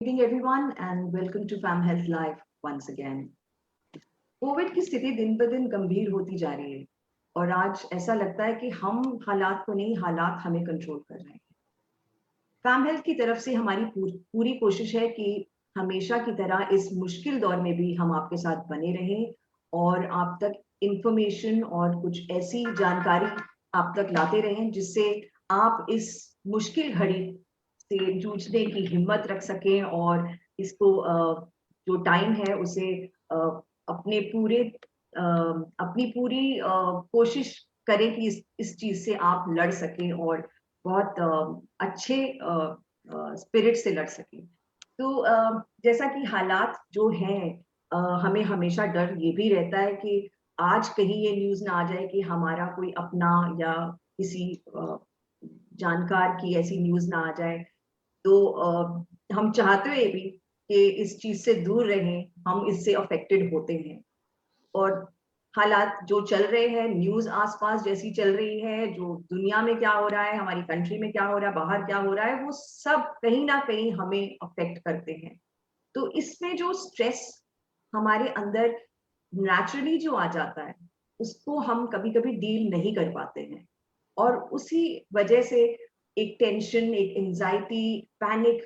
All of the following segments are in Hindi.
Greeting everyone and welcome to Fam Health Live once again. Covid की स्थिति दिन ब दिन गंभीर होती जा रही है और आज ऐसा लगता है कि हम हालात को नहीं, हालात हमें कंट्रोल कर रहे हैं। फैम हेल्थ की तरफ से हमारी पूरी कोशिश है कि हमेशा की तरह इस मुश्किल दौर में भी हम आपके साथ बने रहें और आप तक इंफॉर्मेशन और कुछ ऐसी जानकारी आप तक लाते रहें जिससे आप इस मुश्किल घड़ी से जूझने की हिम्मत रख सकें और इसको जो टाइम है उसे अपने पूरे अपनी पूरी कोशिश करें कि इस चीज से आप लड़ सकें और बहुत अच्छे स्पिरिट से लड़ सकें। तो जैसा कि हालात जो हैं हमें हमेशा डर ये भी रहता है कि आज कहीं ये न्यूज़ ना आ जाए कि हमारा कोई अपना या किसी जानकार की ऐसी न्यूज़ ना आ जाए। तो हम चाहते हुए भी कि इस चीज़ से दूर रहें, हम इससे अफेक्टेड होते हैं। और हालात जो चल रहे हैं, न्यूज़ आस-पास जैसी चल रही है, जो दुनिया में क्या हो रहा है, हमारी कंट्री में क्या हो रहा है, बाहर क्या हो रहा है, वो सब कहीं न कहीं हमें अफेक्ट करते हैं। तो इसमें जो स्ट्रेस हमारे अंदर नेचुरली जो आ जाता है, उसको हम कभी-कभी डील नहीं कर पाते हैं। और उसी वजह से एक टेंशन, एक एंग्ज़ायटी, पैनिक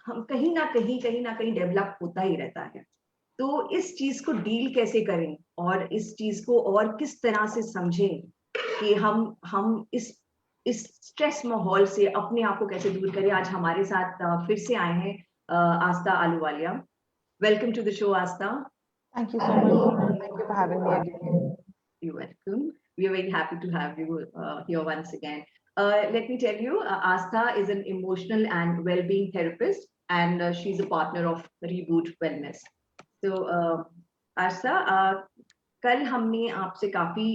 हम कहीं न कहीं डेवलप होता ही रहता है। तो इस चीज़ को डील कैसे करें और इस चीज़ को और किस तरह से समझें कि हम इस स्ट्रेस माहौल से अपने आप को कैसे दूर करें। आज हमारे साथ फिर से आए हैं Aastha Ahluwalia. Welcome to the show Aastha. Thank you so much, Neha. Thank you for having me again. You're welcome. We are very happy to have you here once again. Let me tell you, Astha is an emotional and well-being therapist, and she's a partner of Reboot Wellness. So, Astha, कल हमने आपसे काफी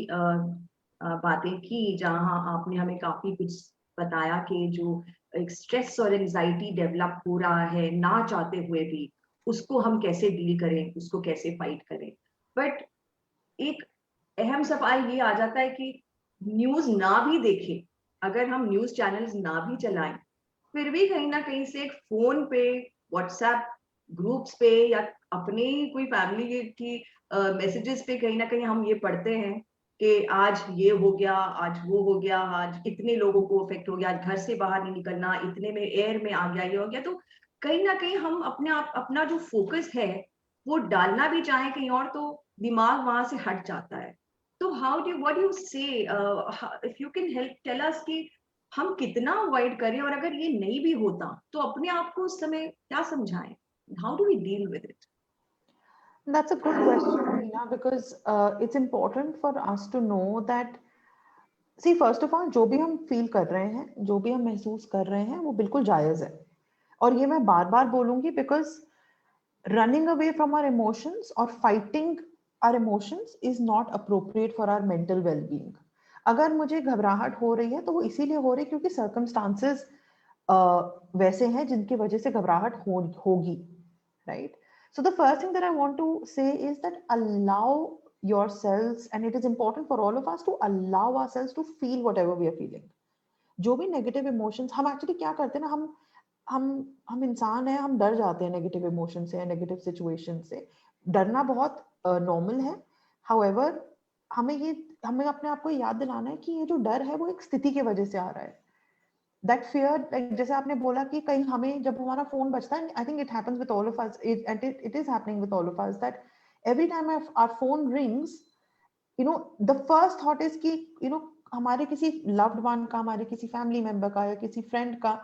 बातें की जहां आपने हमें काफी कुछ बताया कि जो एक स्ट्रेस और एंजाइटी डेवलप हो रहा है ना चाहते हुए भी उसको हम कैसे डील करें, उसको कैसे फाइट करें। बट एक अहम सवाल ये आ जाता है कि न्यूज़ ना भी देखें, अगर हम न्यूज़ चैनल्स ना भी चलाएं, फिर भी कहीं न कहीं से एक फ़ोन पे, व्हाट्सएप ग्रुप्स पे या अपने कोई फैमिली की मैसेजेस पे कहीं न कहीं हम ये पढ़ते हैं कि आज ये हो गया, आज वो हो गया, आज इतने लोगों को इफ़ेक्ट हो गया, आज घर से बाहर नहीं निकलना, इतने में एयर में आ गया, ये हो गया। तो कहीं न कहीं हम अपना जो फ़ोकस है, वो डालना भी चाहें कहीं और तो दिमाग वहाँ से हट जाता है। तो what do you say if you can help tell us कि हम कितना अवॉइड करें और अगर ये नहीं भी होता तो अपने आप को उस समय क्या समझाएं? How do we deal with it? That's a good question, Neha, because it's important for us to know that, see, first of all, जो भी हम फील कर रहे हैं, जो भी हम महसूस कर रहे हैं, वो बिल्कुल जायज़ है। और ये मैं बार-बार बोलूँगी because running away from our emotions or fighting our emotions is not appropriate for our mental well-being. अगर मुझे घबराहट हो रही है, तो वो इसीलिए हो रही है क्योंकि circumstances वैसे हैं जिनकी वजह से घबराहट होगी, right? So the first thing that I want to say is that allow yourselves, and it is important for all of us to allow ourselves to feel whatever we are feeling. जो भी नेगेटिव इमोशंस हम एक्चुअली क्या करते हैं ना, हम इंसान हैं, हम डर जाते हैं नेगेटिव इमोशन से, नेगेटिव सिचुएशन से। डरना बहुत नॉर्मल है। हाउएवर हमें अपने आप को याद दिलाना है कि ये जो डर है वो एक स्थिति की वजह से आ रहा है। दैट फियर, लाइक जैसे आपने बोला कि कहीं हमें जब हमारा फोन बजता है, I think it happens with all of us, it is happening with all of us, that every time our phone rings, you know, the first thought is कि यू नो हमारे किसी लव्ड वन का, हमारे किसी फैमिली मेंबर का या किसी फ्रेंड का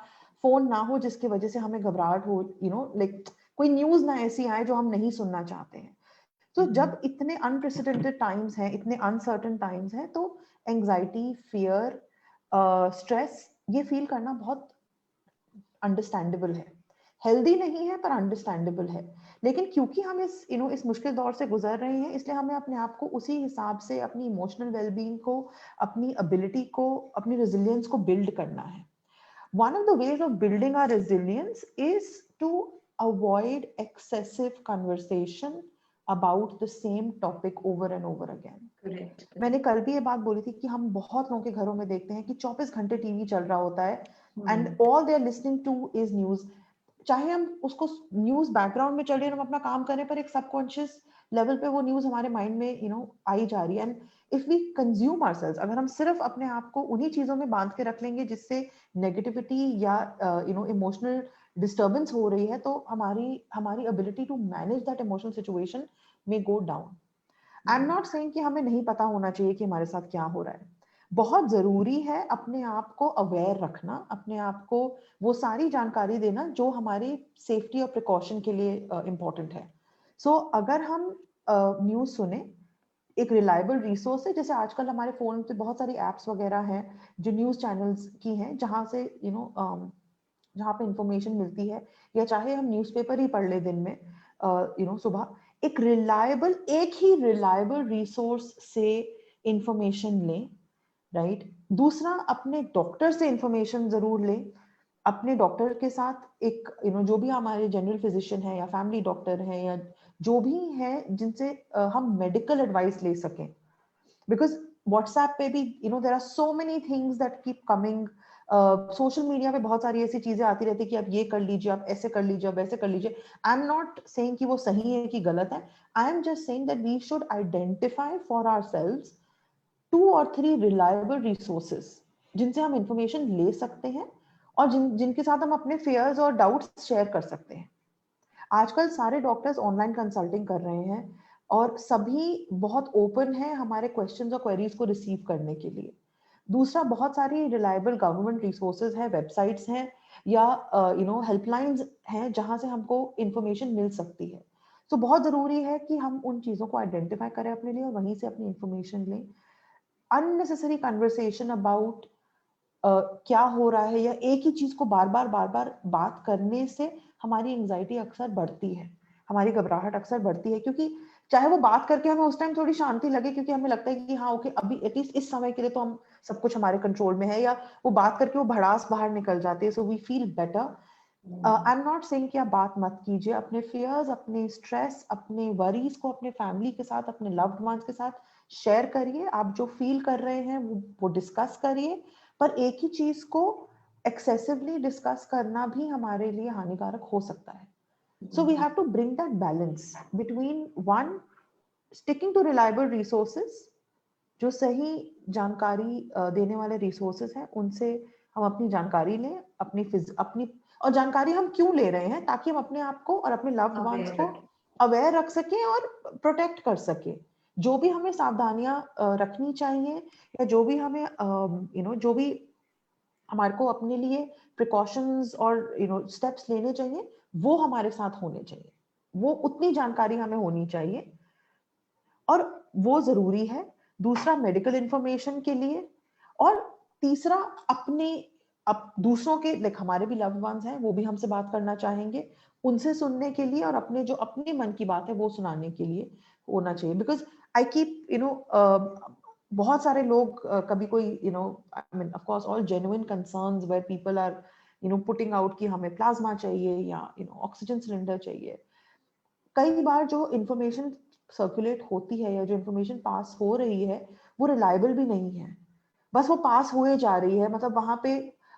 फोन ना हो जिसकी वजह से हमें घबराहट हो, यू नो, लाइक कोई न्यूज ना ऐसी आए जो हम नहीं सुनना चाहते हैं। तो जब इतने अनप्रेसिडेंटेड टाइम्स हैं, इतने अनसर्टन टाइम्स हैं, तो एंजाइटी, फियर, स्ट्रेस, ये फील करना बहुत अंडरस्टैंडेबल है। हेल्दी नहीं है पर अंडरस्टैंडेबल है। लेकिन क्योंकि हम इस मुश्किल दौर से गुजर रहे हैं, इसलिए हमें अपने आप को उसी हिसाब से, अपनी इमोशनल वेलबींग को, अपनी एबिलिटी को, अपनी रेजिलियंस को बिल्ड करना है। One of the ways of building our resilience is to avoid excessive conversation about the same topic over and over again. Correct. मैंने कल भी ये बात बोली थी कि हम बहुत लोगों के घरों में देखते हैं कि 24 घंटे टीवी चल रहा होता है, and all they are listening to is news. चाहे हम उसको न्यूज बैकग्राउंड में चल रहे हैं, हम अपना काम करें, पर एक सबकॉन्शियस लेवल पे वो न्यूज हमारे माइंड में आई जा रही है। And if we consume ourselves, अगर हम सिर्फ अपने आप को उन्हीं चीजों में बांध के रख लेंगे जिससे नेगेटिविटी या इमोशनल डिस्टर्बेंस हो रही है, तो हमारी ability to manage that emotional situation में go down. I am not saying कि हमें नहीं पता होना चाहिए कि हमारे साथ क्या हो रहा है। बहुत जरूरी है अपने आप को अवेयर रखना, अपने आप को वो सारी जानकारी देना जो हमारी सेफ्टी और प्रिकॉशन के लिए इम्पोर्टेंट है। सो अगर हम न्यूज सुने, एक रिलायबल रिसोर्स है, जैसे आजकल हमारे फोन पे बहुत सारी एप्स वगैरह हैं जो न्यूज चैनल्स की हैं, जहां से जहाँ पे इंफॉर्मेशन मिलती है, या चाहे हम न्यूज़पेपर ही पढ़ ले दिन में सुबह, एक ही रिलायबल रिसोर्स से इंफॉर्मेशन लें, राइट। दूसरा, अपने डॉक्टर से इंफॉर्मेशन जरूर लें। अपने डॉक्टर के साथ एक जो भी हमारे जनरल फिजिशियन है या फैमिली डॉक्टर है या जो भी है जिनसे हम मेडिकल एडवाइस ले सकें, बिकॉज व्हाट्सएप पे भी there are so many things that keep coming. Social media पे बहुत सारी ऐसी चीजें आती रहती है कि आप ये कर लीजिए, आप ऐसे कर लीजिए, आप ऐसे कर लीजिए। आई एम नॉट सेइंग कि वो सही है कि गलत है। I am just saying that we should identify for ourselves 2 or 3 reliable resources जिनसे हम इंफॉर्मेशन ले सकते हैं और जिनके साथ हम अपने फेयर्स और डाउट्स शेयर कर सकते हैं। आजकल सारे डॉक्टर्स ऑनलाइन कंसल्टिंग कर रहे हैं और सभी बहुत ओपन हैं हमारे क्वेश्चंस और क्वेरीज को रिसीव करने के लिए। दूसरा, बहुत सारी रिलायबल गवर्नमेंट रिसोर्सेज हैं, वेबसाइट्स हैं या हेल्पलाइंस हैं जहां से हमको इंफॉर्मेशन मिल सकती है। तो बहुत जरूरी है कि हम उन चीजों को आइडेंटिफाई करें अपने लिए और वहीं से अपनी इंफॉर्मेशन लें। अननेसेसरी कन्वर्सेशन अबाउट क्या हो रहा है या एक ही चीज को बार बार बात करने से हमारी एंजाइटी अक्सर बढ़ती है, हमारी घबराहट अक्सर बढ़ती है, क्योंकि चाहे वो बात करके हमें उस टाइम थोड़ी शांति लगे, क्योंकि हमें लगता है कि हाँ ओके, अभी एटलीस्ट इस समय के लिए तो हम सब कुछ हमारे कंट्रोल में है, या वो बात करके वो भड़ास बाहर निकल जाती है, so we feel better. I am not saying कि आप बात मत कीजिए, अपने फियर्स, अपने स्ट्रेस, अपने वरीज को अपने फैमिली के साथ, अपने लव्ड वंस के साथ शेयर करिए। आप जो फील कर रहे हैं वो डिस्कस करिए, पर एक ही चीज को एक्सेसिवली डिस्कस करना भी हमारे लिए हानिकारक हो सकता है। So we have to bring that balance between one, sticking to reliable resources, जो सही जानकारी देने वाले रिसोर्सेज हैं, उनसे हम अपनी जानकारी लें, अपनी और जानकारी हम क्यों ले रहे हैं, ताकि हम अपने आप को और अपने लव्ड वंस को अवेयर रख सकें और प्रोटेक्ट कर सकें। जो भी हमें सावधानियां रखनी चाहिए या जो भी हमें जो भी हमारे को अपने लिए प्रिकॉशंस और स्टेप्स लेने चाहिए, वो हमारे साथ होने चाहिए, वो उतनी जानकारी हमें होनी चाहिए और वो जरूरी है। दूसरा, मेडिकल इंफॉर्मेशन के लिए। और तीसरा, दूसरों के हमारे भी लव्ड वंस हैं, वो भी हमसे बात करना चाहेंगे, उनसे सुनने के लिए और अपने जो अपने मन की बात है वो सुनाने के लिए होना चाहिए। बिकॉज आई कीप बहुत सारे लोग कभी कोई I mean of course all genuine concerns where people are putting out कि हमें प्लाज्मा चाहिए या ऑक्सीजन सिलेंडर चाहिए। कई बार जो इंफॉर्मेशन सर्कुलेट होती है या जो इंफॉर्मेशन पास हो रही है वो रिलायबल भी नहीं है, बस वो पास हुए जा रही है। मतलब वहां पे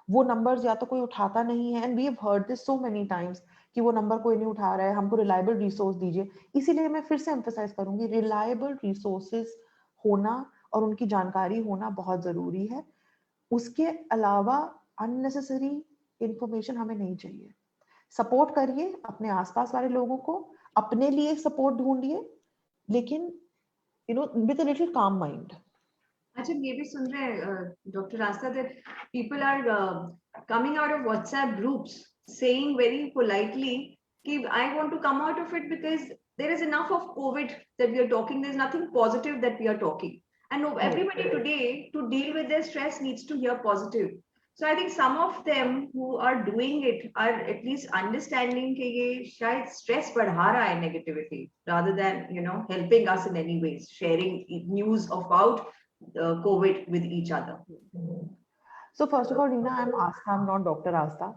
वो नंबर्स या तो कोई उठाता नहीं है, and we have heard this so many times कि वो नंबर कोई नहीं उठा रहा है, हमको रिलायबल रिसोर्स दीजिए। इसीलिए मैं फिर से एम्फसाइज करूंगी, रिलायबल रिसोर्सेज होना और उनकी जानकारी होना बहुत जरूरी है। उसके अलावा अननेसेसरी इंफॉर्मेशन हमें नहीं चाहिए। सपोर्ट करिए अपने आसपास वाले लोगों को, अपने लिए सपोर्ट ढूंढिए, लेकिन विद अ लिटिल काम माइंड। अच्छा, ये भी सुन रहे हैं doctor Aastha, that people are coming out of WhatsApp groups saying very politely कि I want to come out of it because there is enough of COVID that we are talking. There is nothing positive that we are talking. And everybody today, to deal with their stress, needs to hear positive. So I think some of them who are doing it are at least understanding कि ये शायद stress बढ़ा रहा है negativity, rather than helping us in any ways, sharing news about COVID with each other. So first of all, Reena, I'm Astha, I'm not Dr. Astha.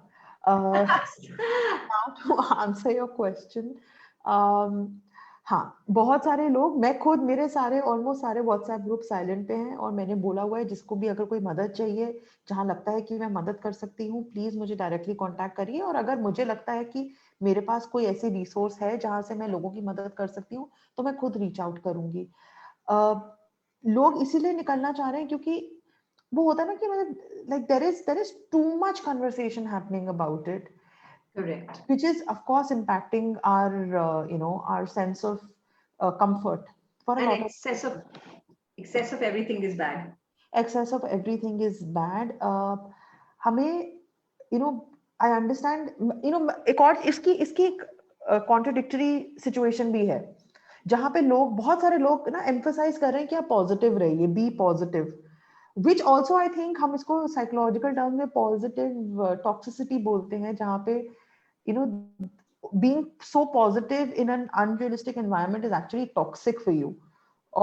Now to answer your question, हाँ, बहुत सारे लोग, मैं खुद, मेरे सारे ऑलमोस्ट सारे व्हाट्सएप ग्रुप साइलेंट पे हैं, और मैंने बोला हुआ है जिसको भी अगर कोई मदद चाहिए, जहाँ लगता है कि मैं मदद कर सकती हूँ, प्लीज मुझे डायरेक्टली कांटेक्ट करिए। और अगर मुझे लगता है कि मेरे पास कोई ऐसी रिसोर्स है जहाँ से मैं लोगों की मदद कर सकती हूँ, तो मैं खुद रीच आउट करूंगी। लोग इसीलिए निकलना चाह रहे हैं क्योंकि वो होता है ना कि मतलब like there is too much conversation happening about it, Correct. which is of course impacting our our sense of comfort for a And lot of excess of everything is bad. excess of everything is bad. हमें you know I understand, एक और इसकी इसकी एक कॉन्ट्रडिक्टरी सिचुएशन भी है, जहाँ पे लोग, बहुत सारे लोग ना एम्फोसाइज कर रहे हैं कि आप पॉजिटिव रहिए, be positive, which also I think हम इसको साइकोलॉजिकल टर्म में पॉजिटिव टॉक्सिसिटी बोलते हैं, जहाँ पे you know being so positive in an unrealistic environment is actually toxic for you,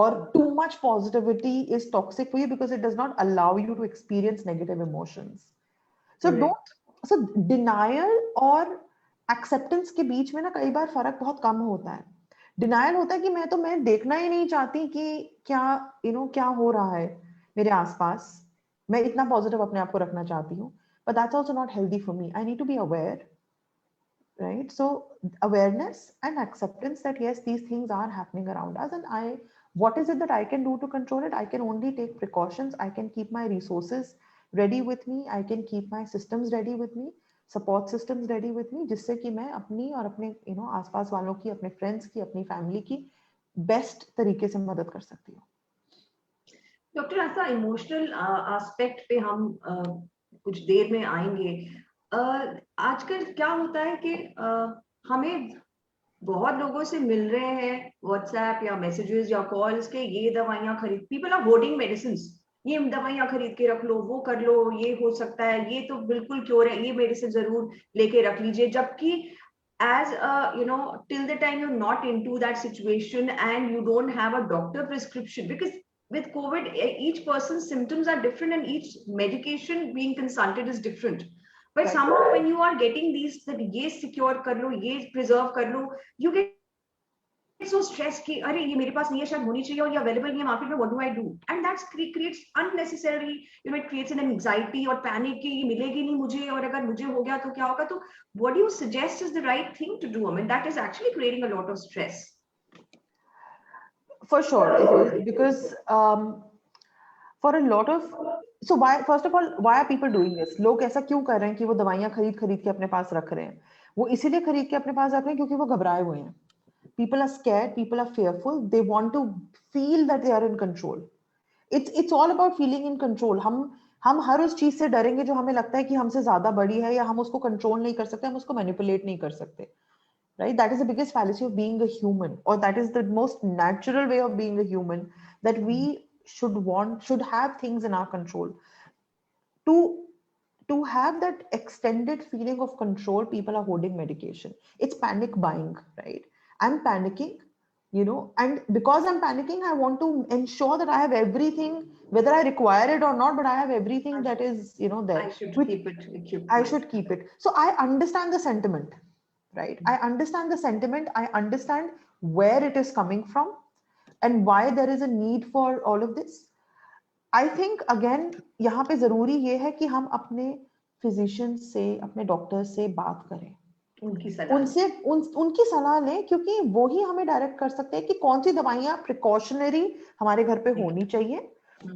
or too much positivity is toxic for you because it does not allow you to experience negative emotions. So Correct. don't, so denial और acceptance के बीच में ना कई बार फर्क बहुत कम होता है। डिनायल होता है कि मैं देखना ही नहीं चाहती कि क्या क्या हो रहा है मेरे आसपास, मैं इतना पॉजिटिव अपने आप को रखना चाहती हूँ, but that's also not healthy for me. I need to be aware, right? So awareness and acceptance that yes, these things are happening around us, and what is it that I can do to control it? I can only take precautions. I can keep my resources ready with me. I can keep my systems ready with me, support systems ready with me, जिससे कि मैं अपनी और अपने आसपास वालों की, अपने फ्रेंड्स की, अपनी फैमिली की बेस्ट तरीके से मदद कर सकती हूँ। डॉक्टर आस्था, इमोशनल एस्पेक्ट पे हम कुछ देर में आएंगे। आजकल क्या होता है कि हमें बहुत लोगों से मिल रहे हैं व्हाट्सएप या मैसेजेस या कॉल्स के, ये दवाइयां खरीद, पीपल आर होर्डिंग मेडिसिन, ये दवाइयां खरीद के रख लो, वो कर लो, ये हो सकता है, ये तो बिल्कुल क्योर है, ये मेडिसिन जरूर लेके रख लीजिए, जबकि as till the time you're not into that situation and you don't have a doctor prescription, because with COVID each person's symptoms are different and each medication being consulted is different, but Right. somehow when you are getting these that ye secure kar lo, ye preserve kar lo, you get so stressed कि अरे ये मेरे पास नहीं है, शायद होनी चाहिए और ये अवेलेबल नहीं है मार्केट में, what do I do, and that's creates unnecessary it creates an anxiety और पैनिक कि ये मिलेगी नहीं मुझे, और अगर मुझे हो गया तो क्या होगा। तो what do you suggest is the right thing to do? I mean that is actually creating a lot of stress. For sure it is, because for a lot of, so why, first of all, why are people doing this? लोग ऐसा क्यों कर रहे हैं कि वो दवाइयां खरीद खरीद के अपने पास रख रहे हैं? वो इसीलिए खरीद के अपने पास रख रहे हैं क्योंकि वो घबराए हुए हैं। People are scared, people are fearful, they want to feel that they are in control. It's all about feeling in control. हम हर उस चीज से डरेंगे जो हमें लगता है कि हमसे ज्यादा बड़ी है, या हम उसको कंट्रोल नहीं कर सकते, हम उसको मैनिपुलेट नहीं कर सकते, right? That is the biggest fallacy of being a human, or that is the most natural way of being a human, that we should have things in our control. To have that extended feeling of control, people are holding medication. It's panic buying, right? I'm panicking, and because I'm panicking, I want to ensure that I have everything, whether I require it or not, but I have everything that is there, I should which keep it I equipment. should keep it. So I understand the sentiment, right? I understand the sentiment. I understand where it is coming from and why there is a need for all of this. I think again यहाँ पे जरूरी ये है कि हम अपने फिजिशियन से, अपने डॉक्टर से बात करें, उनकी सलाह उनकी सलाह लें, क्योंकि वो ही हमें डायरेक्ट कर सकते हैं कि कौन सी दवाइयाँ प्रिकॉशनरी हमारे घर पे होनी चाहिए,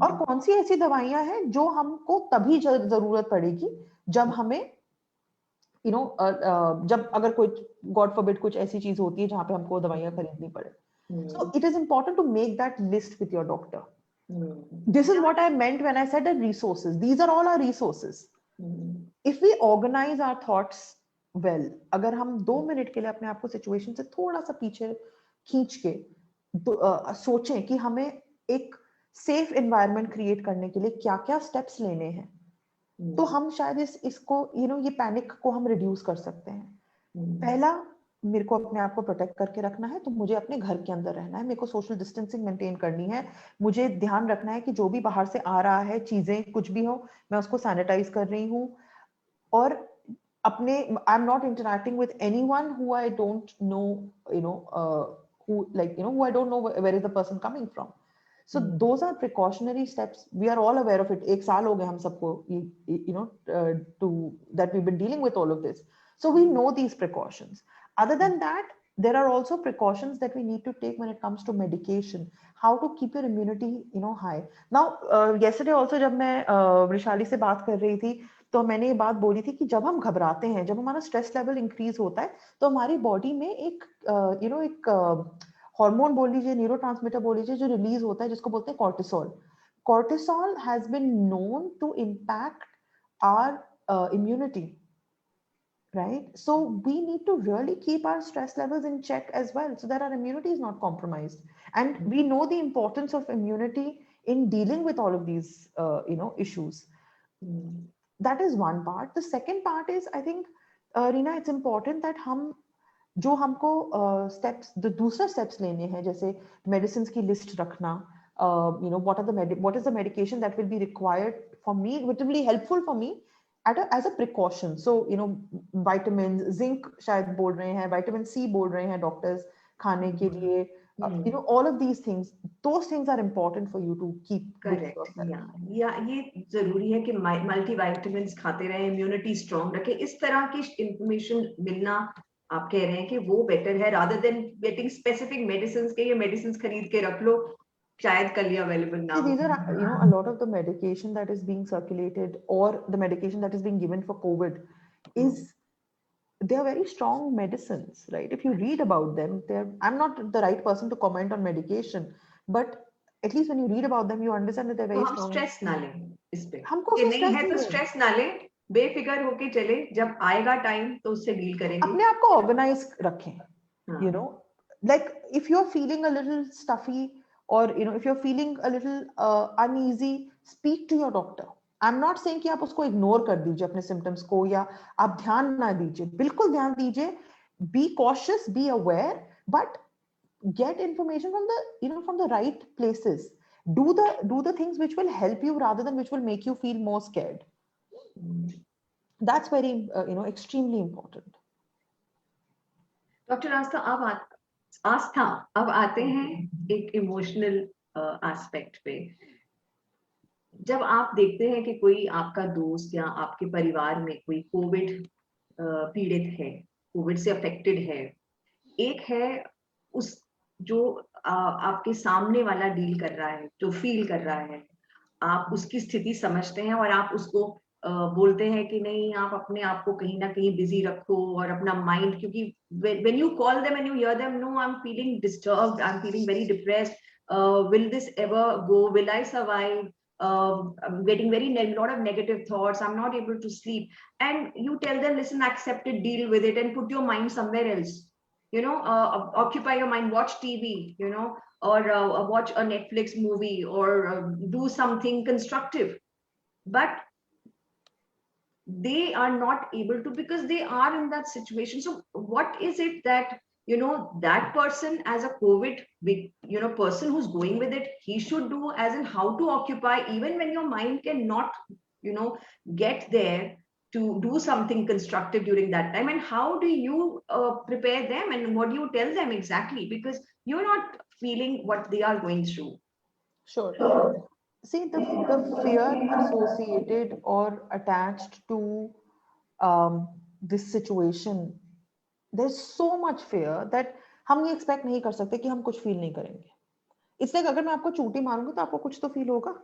और कौन सी ऐसी दवाइयाँ हैं जो हमको तभी जरूरत पड़ेगी जब हमें जब अगर कोई गॉड फॉरबिड कुछ ऐसी चीज होती है जहाँ पे हमको दवाइयाँ खरीदनी पड़े. So it is important to make that list with your doctor. This is what I meant when I said that resources. These are all our resources. If we organize our thoughts well, अगर हम 2 मिनट के लिए अपने आप को सिचुएशन से थोड़ा सा पीछे खींच के सोचें कि हमें एक सेफ एनवायरनमेंट क्रिएट करने के लिए क्या क्या स्टेप्स लेने हैं, तो हम शायद इसको ये पैनिक को हम रिड्यूस कर सकते हैं. पहला, मेरे को अपने आप को प्रोटेक्ट करके रखना है, तो मुझे अपने घर के अंदर रहना है, मेरे को सोशल डिस्टेंसिंग मेंटेन करनी है, मुझे ध्यान रखना है कि जो भी बाहर से आ रहा है, चीजें कुछ भी हो, मैं उसको सैनिटाइज कर रही हूँ, और अपने आई am not interacting with anyone who I don't know who, like, who I don't know where is the person coming from. So those are precautionary steps. We are all aware of it. एक साल हो गए हम सबको, to that we've been dealing with all of this. So we know these precautions. Other than that, there are also precautions that we need to take when it comes to medication. How to keep your immunity, high. Now, yesterday also जब मैं वृशाली से बात कर रही थी, तो मैंने ये बात बोली थी कि जब हम घबराते हैं, जब हमारा स्ट्रेस लेवल इंक्रीज होता है, तो हमारी बॉडी में एक एक हार्मोन बोल लीजिए, न्यूरोट्रांसमीटर बोल लीजिए, जो रिलीज होता है, जिसको बोलते हैं cortisol. Cortisol has been known to impact our immunity, right? So we need to really keep our stress levels in check as well, so that our immunity is not compromised. And we know the importance of immunity in dealing with all of these issues. That is one part. The second part is, I think, Reena, it's important that हम जो हमको steps, the दूसरा steps लेने हैं, जैसे medicines की list रखना, what is the medication that will be required for me, which will be helpful for me as a precaution. So vitamins, zinc शायद बोल रहे हैं, vitamin C बोल रहे हैं doctors खाने के लिए, all of these things, those things are important for you to keep. Correct. Yeah, ये जरूरी है कि multivitamins खाते रहें, immunity strong रखें. इस तरह की information मिलना, आप कह रहे हैं कि वो better है, rather than getting specific medicines के ये medicines खरीद के रख लो, शायद कल ही available ना. These are, a lot of the medication that is being circulated, or the medication that is being given for COVID, they are very strong medicines, right? If you read about them, I'm not the right person to comment on medication, but at least when you read about them, you understand that they're very strong. Stress ना लें इस पे. हमको नहीं है तो स्ट्रेस ना लें, बेफिक्र होके चले, जब आएगा टाइम तो उससे डील करेंगे. अपने आप को ऑर्गेनाइज रखें. Like if you're feeling a little stuffy, or if you're feeling a little uneasy, speak to your doctor. I'm not saying कि आप उसको इग्नोर कर दीजिए अपने सिम्टम्स को, या आप ध्यान ना दीजिए. बिल्कुल ध्यान दीजिए. Be cautious, be aware, but get information from the from the right places. Do the things which will help you rather than which will make you feel more scared. That's very extremely important. Doctor Aastha, अब आते हैं एक इमोशनल एस्पेक्ट पे. जब आप देखते हैं कि कोई आपका दोस्त या आपके परिवार में कोई कोविड पीड़ित है, कोविड से अफेक्टेड है, एक है उस जो आपके सामने वाला डील कर रहा है, जो फील कर रहा है, आप उसकी स्थिति समझते हैं और आप उसको बोलते हैं कि नहीं, आप अपने आप को कहीं ना कहीं बिजी रखो और अपना माइंड, क्योंकि when you call them and you hear them, no, I'm feeling disturbed, I'm feeling very depressed, will this ever go, will I survive, I'm getting lot of negative thoughts, I'm not able to sleep, and you tell them, listen, accept it, deal with it, and put your mind somewhere else, occupy your mind, watch TV, or watch a Netflix movie, or do something constructive. But they are not able to, because they are in that situation. So what is it that that person, as a COVID person who's going with it, he should do, as in how to occupy even when your mind cannot get there to do something constructive during that time? And how do you prepare them, and what do you tell them exactly, because you're not feeling what they are going through? Sure. See, the fear associated or attached to this situation, there's so much fear that हम ये expect नहीं कर सकते कि हम कुछ feel नहीं करेंगे. It's like अगर मैं आपको चूटी मारूंगी तो आपको कुछ तो feel होगा,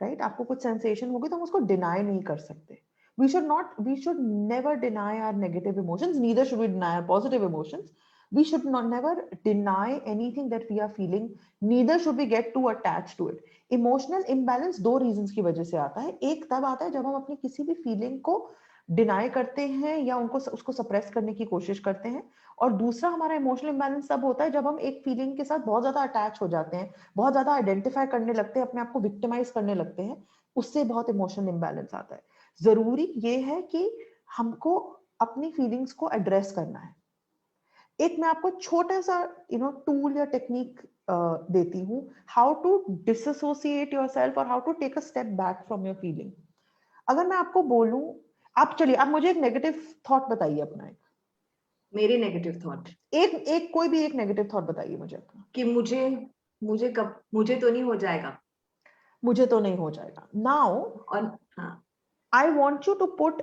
right? आपको कुछ sensation होगी, तो हम उसको deny नहीं कर सकते. We should never deny our negative emotions, neither should we deny our positive emotions. We should never deny anything that we are feeling, neither should we get too attached to it. Emotional imbalance दो reasons की वजह से आता है. एक तब आता है जब हम अपनी किसी भी feeling को डिनाई करते हैं या उसको सप्रेस करने की कोशिश करते हैं, और दूसरा हमारा इमोशनल इंबैलेंस तब होता है जब हम एक फीलिंग के साथ बहुत ज्यादा अटैच हो जाते हैं, बहुत ज्यादा आइडेंटिफाई करने लगते हैं, अपने आप को विक्टिमाइज करने लगते हैं. उससे बहुत इमोशनल इंबैलेंस आता है. जरूरी ये है कि हमको अपनी फीलिंग्स को एड्रेस करना है. एक मैं आपको छोटा सा टूल या टेक्निक देती हूँ, हाउ टू डिसोसिएट योरसेल्फ और how to take a step back from your feeling. अगर मैं आपको बोलूं, आप मुझे एक नेगेटिव थॉट बताइए अपना एक. मेरे नेगेटिव थॉट, एक कोई भी एक नेगेटिव थॉट बताइए मुझे अपना। कि मुझे तो नहीं हो जाएगा। मुझे तो नहीं हो जाएगा। नाउ और हाँ, I want you to put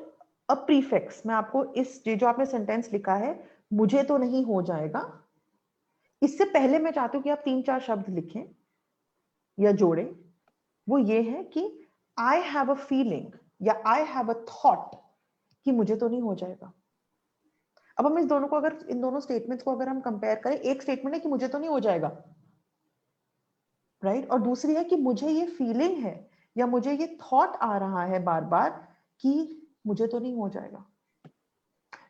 a prefix. मैं आपको इस जो आपने सेंटेंस लिखा है, मुझे तो नहीं हो जाएगा, इससे पहले मैं चाहती हूँ कि आप 3-4 शब्द लिखें या जोड़ें। वो ये है कि आई हैव अ फीलिंग या आई हैव अ थॉट कि मुझे तो नहीं हो जाएगा। अब हम इस दोनों को अगर इन दोनों स्टेटमेंट्स को अगर हम कंपेयर करें, एक स्टेटमेंट है कि मुझे तो नहीं हो जाएगा, राइट, और दूसरी है कि मुझे ये फीलिंग है या मुझे ये थॉट आ रहा है बार बार कि मुझे तो नहीं हो जाएगा।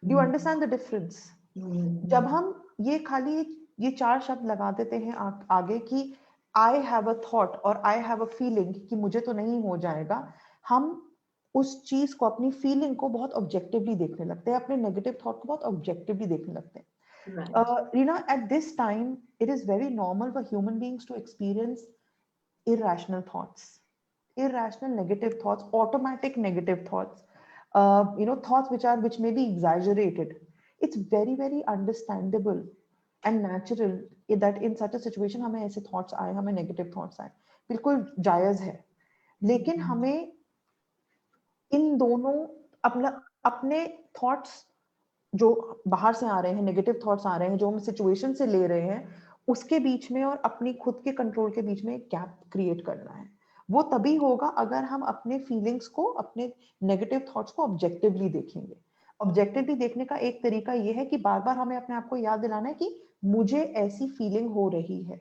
Do you understand the difference? जब हम ये खाली ये 4 शब्द लगा देते हैं आगे कि आई हैव अ थॉट और आई हैव अ फीलिंग कि मुझे तो नहीं हो जाएगा, हम उस चीज को, अपनी फीलिंग को बहुत ऑब्जेक्टिवली देखने लगते हैं, अपने नेगेटिव थॉट को बहुत ऑब्जेक्टिवली देखने लगते हैं। Rina, at this time, it is very normal for human beings to experience irrational thoughts, irrational negative thoughts, automatic negative thoughts, thoughts which may be exaggerated. It's very very understandable and natural that in such a situation हमें ऐसे thoughts आए, हमें negative thoughts आए, बिल्कुल जायज है। लेकिन हमें इन दोनों अपना अपने थॉट्स जो बाहर से आ रहे हैं, नेगेटिव थॉट्स आ रहे हैं जो हम सिचुएशन से ले रहे हैं, उसके बीच में और अपनी खुद के कंट्रोल के बीच में एक गैप क्रिएट करना है। वो तभी होगा अगर हम अपने फीलिंग्स को, अपने नेगेटिव थॉट्स को ऑब्जेक्टिवली देखेंगे। ऑब्जेक्टिवली देखने का एक तरीका ये है कि बार बार हमें अपने आप को याद दिलाना है कि मुझे ऐसी फीलिंग हो रही है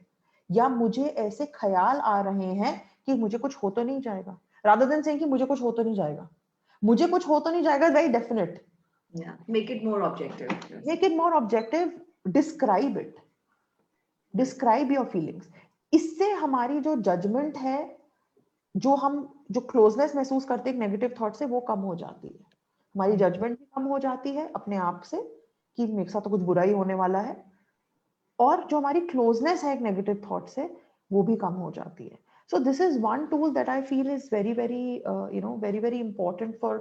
या मुझे ऐसे ख्याल आ रहे हैं कि मुझे कुछ हो तो नहीं जाएगा, रादर देन सेइंग कि मुझे कुछ हो तो नहीं जाएगा। मुझे कुछ हो तो नहीं जाएगा very definite. Yeah, make it more objective. Yes. Make it more objective, describe it, describe your feelings. इससे हमारी जो जजमेंट है, जो क्लोजनेस महसूस करते हैं नेगेटिव थॉट से, वो कम हो जाती है। हमारी जजमेंट भी कम हो जाती है अपने आप से कि मेरे साथ तो कुछ बुरा ही होने वाला है, और जो हमारी क्लोजनेस है एक नेगेटिव थॉट से, वो भी कम हो जाती है। So this is one tool that I feel is very very very very important for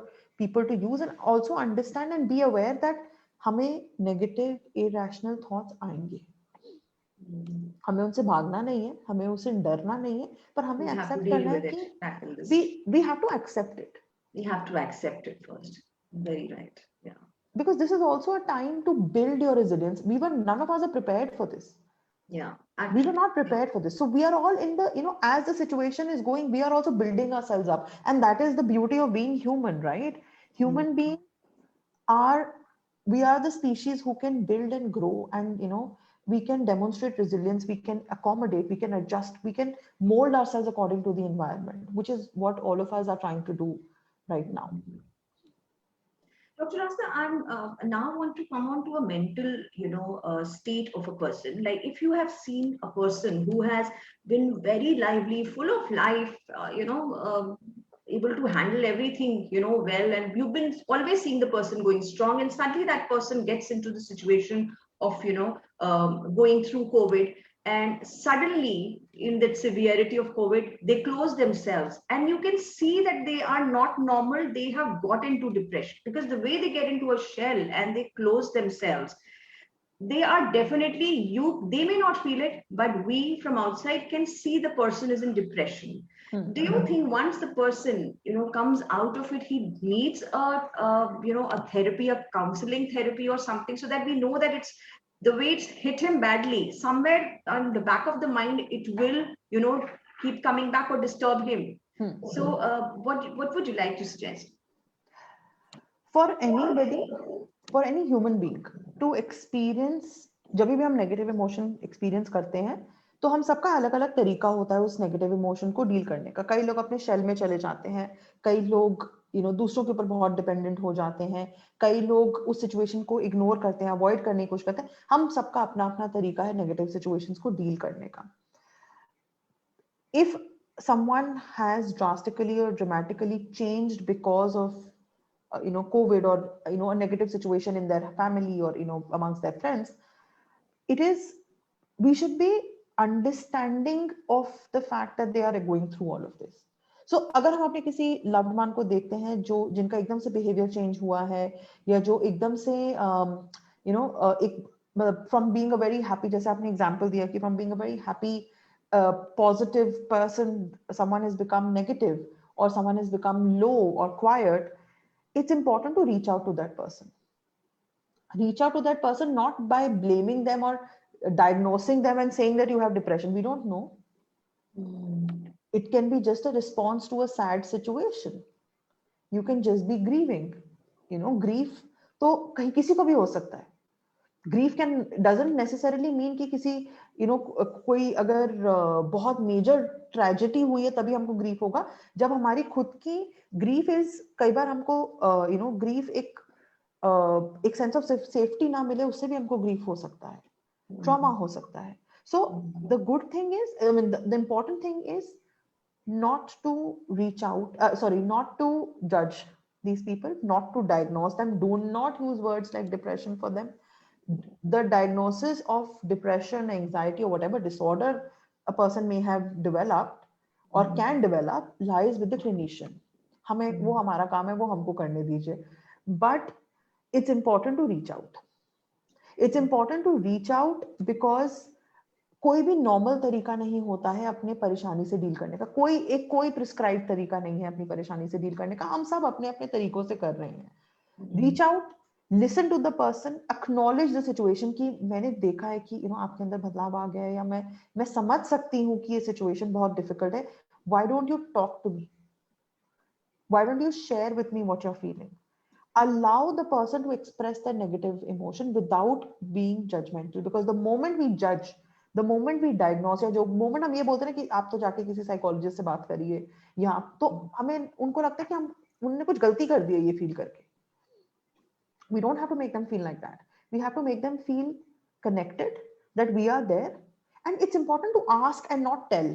people to use, and also understand and be aware that हमें negative irrational thoughts आएंगे। हमें उनसे भागना नहीं है, हमें उनसे डरना नहीं है, पर हमें We have to accept deal करना है with कि it. Tackle this. we have to accept it, We have to accept it first. Very right. Yeah. because this is also a time to build your resilience. None of us are prepared for this. Yeah. We were not prepared for this, so we are all in the, as the situation is going, we are also building ourselves up, and that is the beauty of being human, right? Human beings are, we are the species who can build and grow, and we can demonstrate resilience, we can accommodate, we can adjust, we can mold ourselves according to the environment, which is what all of us are trying to do right now. Dr. Rasta, I'm now want to come on to a mental, state of a person. Like if you have seen a person who has been very lively, full of life, able to handle everything, well, and you've been always seeing the person going strong, and suddenly that person gets into the situation of, going through COVID, and suddenly in that severity of COVID they close themselves, and you can see that they are not normal. They have got into depression because the way they get into a shell and they close themselves, they are definitely, they may not feel it, but we from outside can see the person is in depression. Do you think once the person comes out of it, he needs a therapy, a counseling therapy or something, so that we know that it's the way it's hit him badly, somewhere on the back of the mind it will keep coming back or disturb him? So what would you like to suggest? For anybody, for any human being to experience, जब भी हम नेगेटिव इमोशन एक्सपीरियंस करते हैं, तो हम सबका अलग अलग तरीका होता है उस नेगेटिव इमोशन को डील करने का। कई लोग अपने शेल में चले जाते हैं, कई लोग दूसरों के ऊपर बहुत डिपेंडेंट हो जाते हैं, कई लोग उस सिचुएशन को इग्नोर करते हैं, अवॉइड करने की कोशिश करते हैं। हम सबका अपना अपना तरीका है नेगेटिव सिचुएशंस को डील करने का। If someone has drastically or dramatically changed because of COVID, or a negative situation in their family, or amongst their friends, we should be understanding of the fact that they are going through all of this. So अगर हम अपने किसी loved one को देखते हैं जिनका एकदम से behavior change हुआ है, या जो एकदम से you know, from being a very happy, जैसे आपने example दिया कि from being a very happy positive person someone has become negative or someone has become low or quiet, it's important to reach out to that person. Reach out to that person not by blaming them or diagnosing them and saying that you have depression. We don't know. It can be just a response to a sad situation. You can just be grieving. You know, grief तो कहीं किसी को भी हो सकता है. Grief can doesn't necessarily mean कि किसी you know कोई अगर बहुत major tragedy हुई है तभी हमको grief होगा. जब हमारी खुद की grief is कई बार हमको you know grief एक sense of safety ना मिले उससे भी हमको grief हो सकता है. Trauma हो सकता है. So the good thing is, I mean, the important thing is not to reach out, not to judge these people, not to diagnose them. Do not use words like depression for them. The diagnosis of depression, anxiety, or whatever disorder a person may have developed or can develop lies with the clinician. हमें वो हमारा काम है, वो हमको करने दीजिए. But it's important to reach out. It's important to reach out because कोई भी नॉर्मल तरीका नहीं होता है अपने परेशानी से डील करने का. कोई प्रिस्क्राइब तरीका नहीं है अपनी परेशानी से डील करने का. हम सब अपने अपने तरीकों से कर रहे हैं. Reach out, listen to the person, acknowledge the situation कि मैंने देखा है कि आपके अंदर बदलाव आ गया है या मैं समझ सकती हूँ कि ये सिचुएशन बहुत डिफिकल्ट है. Why don't you talk to me? Why don't you share with me what you are feeling? Allow the person to express their negative emotion without being judgmental, because the moment we judge, the moment we diagnose, या जो moment हम ये बोलते हैं कि आप तो जाके किसी साइकोलॉजिस्ट से बात करिए, या तो हमें उनको लगता है कि हम उन्होंने कुछ गलती कर दी है ये फील करके. We don't have to make them feel like that. We have to make them feel connected, that we are there, and it's important to ask and not tell.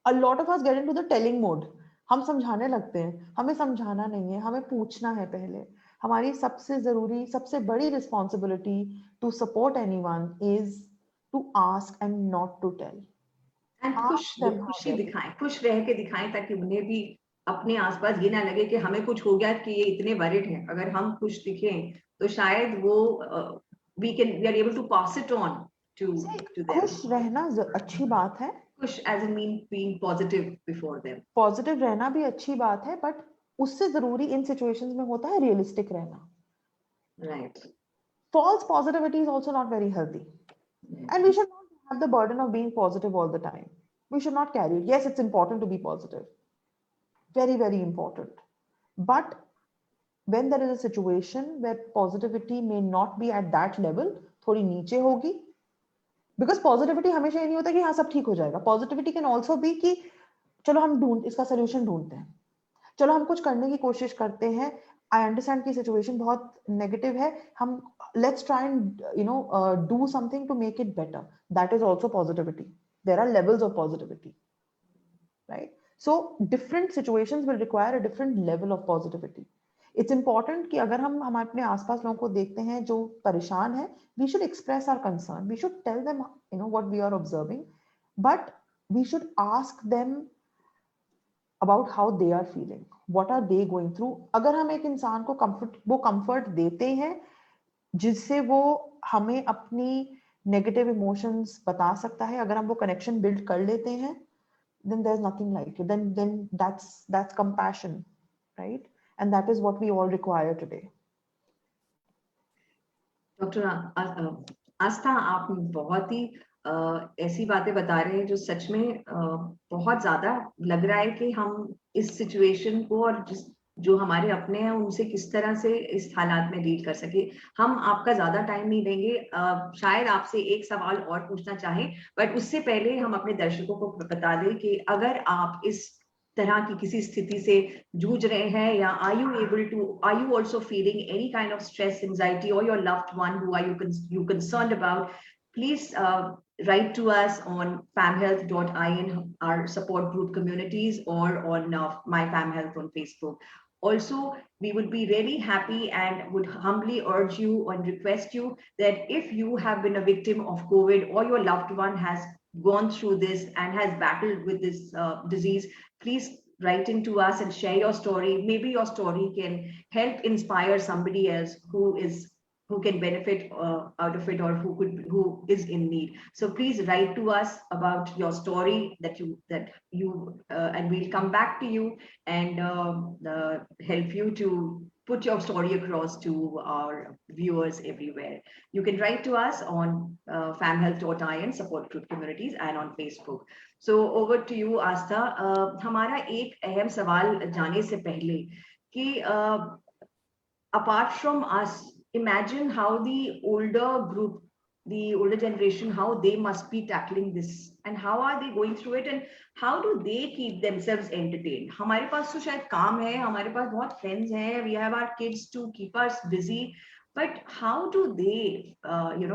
A lot of us get into the telling mode. हम समझाने लगते हैं. हमें समझाना नहीं है, हमें पूछना है पहले. हमारी सबसे जरूरी, सबसे बड़ी responsibility to support anyone is to ask and not to tell. And खुशी दिखाएं, खुश रह के दिखाएं, ताकि उन्हें भी अपने आसपास ये ना लगे कि हमें कुछ हो गया कि ये इतने वरिड हैं. अगर हम खुश दिखें तो शायद वो we are able to pass it on to them. खुश रहना अच्छी बात है. खुश as in mean being positive before them. Positive रहना भी अच्छी बात है, बट उससे जरूरी इन सिचुएशंस में होता है रियलिस्टिक रहना. Right. False positivity is also not very healthy. And we should not have the burden of being positive all the time. We should not carry it. Yes, it's important to be positive. Very, very important. But when there is a situation where positivity may not be at that level, थोड़ी नीचे होगी. Because positivity हमेशा ये नहीं होता कि हाँ सब ठीक हो जाएगा. Positivity can also be कि चलो हम इसका solution ढूंढते हैं. चलो हम कुछ करने की कोशिश करते हैं. आई अंडरस्टैंड की सिचुएशन बहुत नेगेटिव है. हम let's try and do something to make it better. That is also positivity. There are levels of positivity, right? So different situations will require a different level of positivity. It's important कि अगर हम अपने आसपास लोगों को देखते हैं जो परेशान है, we should express our concern. We should tell them what we are observing, but we should ask them about how they are feeling, what are they going through. अगर हम एक इंसान को comfort देते हैं जिससे वो हमें अपनी negative emotions बता सकता है, अगर हम वो connection build कर लेते हैं, then there's nothing like it. Then that's compassion, right? And that is what we all require today. Doctor Aastha, आप बहुत ही ऐसी बातें बता रहे हैं जो सच में बहुत ज्यादा लग रहा है कि हम इस सिचुएशन को और जो हमारे अपने हैं उनसे किस तरह से इस हालात में डील कर सके. हम आपका ज्यादा टाइम नहीं देंगे. शायद आपसे एक सवाल और पूछना चाहें, बट उससे पहले हम अपने दर्शकों को बता दें कि अगर आप इस तरह की किसी स्थिति से जूझ रहे हैं, या are you also feeling any kind of stress, anxiety, or your loved one who are you concerned about, please write to us on famhealth.in, our support group communities, or on my famhealth on Facebook. Also, we would be really happy and would humbly urge you and request you that if you have been a victim of COVID or your loved one has gone through this and has battled with this disease, please write into us and share your story. Maybe your story can help inspire somebody else who is who can benefit out of it, or who is in need. So please write to us about your story and we'll come back to you and help you to put your story across to our viewers everywhere. You can write to us on famhealth.in, support group communities, and on Facebook. So over to you, Astha. हमारा एक अहम सवाल जाने से पहले कि apart from us, imagine how the older group, the older generation, how they must be tackling this and how are they going through it and how do they keep themselves entertained. हमारे पास तो शायद काम है, हमारे पास बहुत friends हैं, we have our kids to keep us busy, but how do they,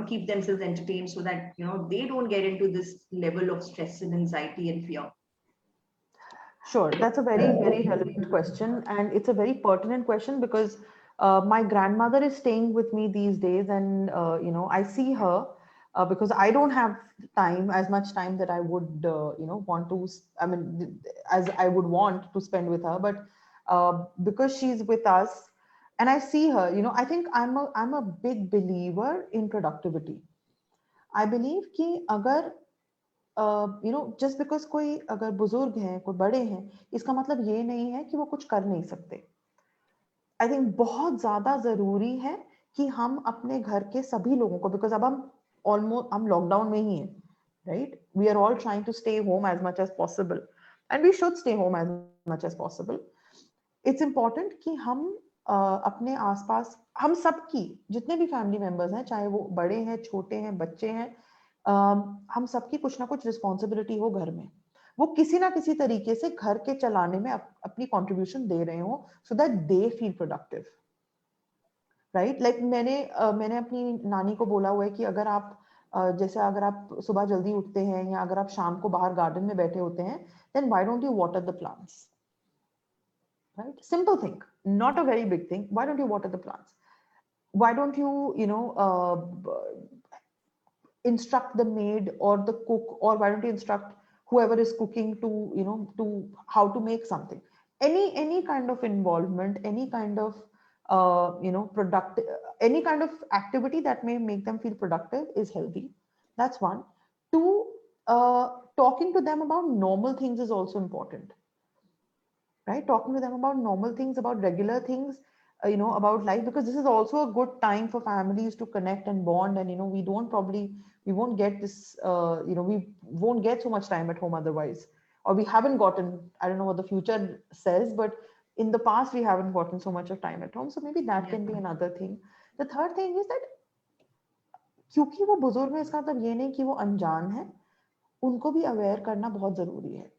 keep themselves entertained so that they don't get into this level of stress and anxiety and fear? Sure, that's a very, very relevant question, and it's a very pertinent question because my grandmother is staying with me these days, and I see her because I don't have time, as much time that I would want to. I mean, as I would want to spend with her, but because she's with us, and I see her, I think I'm a big believer in productivity. I believe कि अगर जस्ट बिकॉज कोई अगर बुजुर्ग हैं, कोई बड़े हैं, इसका मतलब ये नहीं है कि वो कुछ कर नहीं सकते. आई थिंक बहुत ज्यादा जरूरी है कि हम अपने घर के सभी लोगों को, बिकॉज अब हम लॉकडाउन में ही हैं, right? We are all trying to stay home as much as possible and we should stay home as much as possible. It's important कि हम अपने आसपास, हम सबकी जितने भी फैमिली मेंबर्स हैं, चाहे वो बड़े हैं, छोटे हैं, बच्चे हैं, हम सबकी कुछ ना कुछ रिस्पॉन्सिबिलिटी हो घर में. वो किसी ना किसी तरीके से घर के चलाने में अपनी कंट्रीब्यूशन दे रहे हो so that they feel productive, right? Like मैंने अपनी नानी को बोला हुआ है कि अगर आप जैसे अगर आप सुबह जल्दी उठते हैं या अगर आप शाम को बाहर गार्डन में बैठे होते हैं, then why don't you water the plants, right? Simple thing, not a very big thing. Why don't you water the plants? Why don't you instruct the maid or the cook, or why don't you instruct whoever is cooking to to how to make something? Any kind of involvement, any kind of productive, any kind of activity that may make them feel productive is healthy. That's one. Two, talking to them about normal things is also important, right? Talking to them about normal things, about regular things, about life, because this is also a good time for families to connect and bond. And we won't get this, we won't get so much time at home otherwise, or we haven't gotten, I don't know what the future says, but in the past we haven't gotten so much of time at home. So maybe that can be another thing. The third thing is that क्योंकि वो बुजुर्ग है, इसका मतलब ये नहीं कि वो अनजान है, उनको भी अवेयर करना बहुत जरूरी है.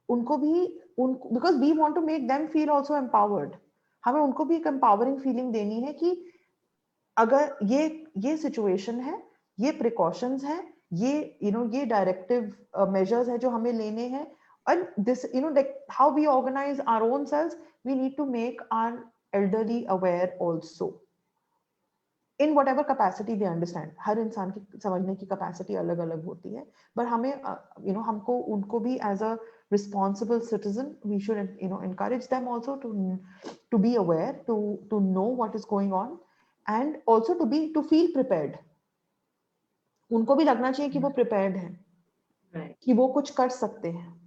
उनको भी because we want to make them feel also empowered. हमें उनको भी एक एम्पावरिंग फीलिंग देनी है कि अगर ये सिचुएशन है, ये प्रिकॉशंस हैं, ये डायरेक्टिव मेजर्स है जो हमें लेने हैं, and this like how we organize our own selves, we need to make our elderly aware also in whatever capacity they understand. हर इंसान की समझने की कैपेसिटी अलग अलग होती है, but हमें हमको उनको भी as a responsible citizen, we should encourage them also to be aware, to know what is going on, and also to feel prepared. उनको भी लगना चाहिए कि वो prepared हैं, कि वो कुछ कर सकते हैं.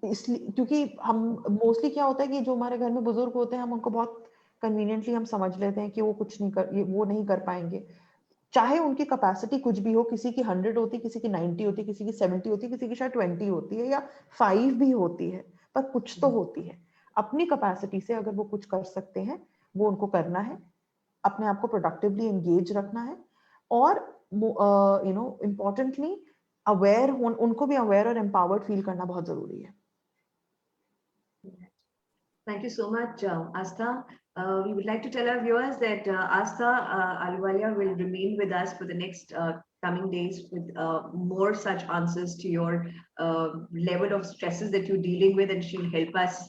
इसलिए क्योंकि हम मोस्टली क्या होता है कि जो हमारे घर में बुजुर्ग होते हैं, हम उनको बहुत कन्वीनियंटली हम समझ लेते हैं कि वो नहीं कर पाएंगे, चाहे उनकी कैपेसिटी कुछ भी हो. किसी की 100 होती, किसी की 90 होती, किसी की 70 होती, किसी की शायद 20 होती है या 5 भी होती है, पर कुछ तो होती है. अपनी कैपेसिटी से अगर वो कुछ कर सकते हैं, वो उनको करना है, अपने आप को प्रोडक्टिवली एंगेज रखना है, और इम्पोर्टेंटली अवेयर उनको भी अवेयर और एम्पावर्ड फील करना बहुत जरूरी है. Thank you so much, Astha. We would like to tell our viewers that Astha Ahluwalia will remain with us for the next coming days with more such answers to your level of stresses that you're dealing with, and she'll help us,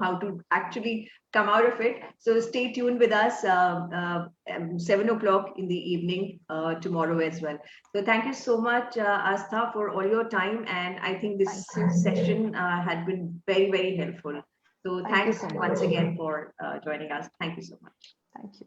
how to actually come out of it. So stay tuned with us 7 o'clock in the evening tomorrow as well. So thank you so much, Astha, for all your time, and I think this session had been very, very helpful. So thanks once again for joining us. Thank you so much. Thank you.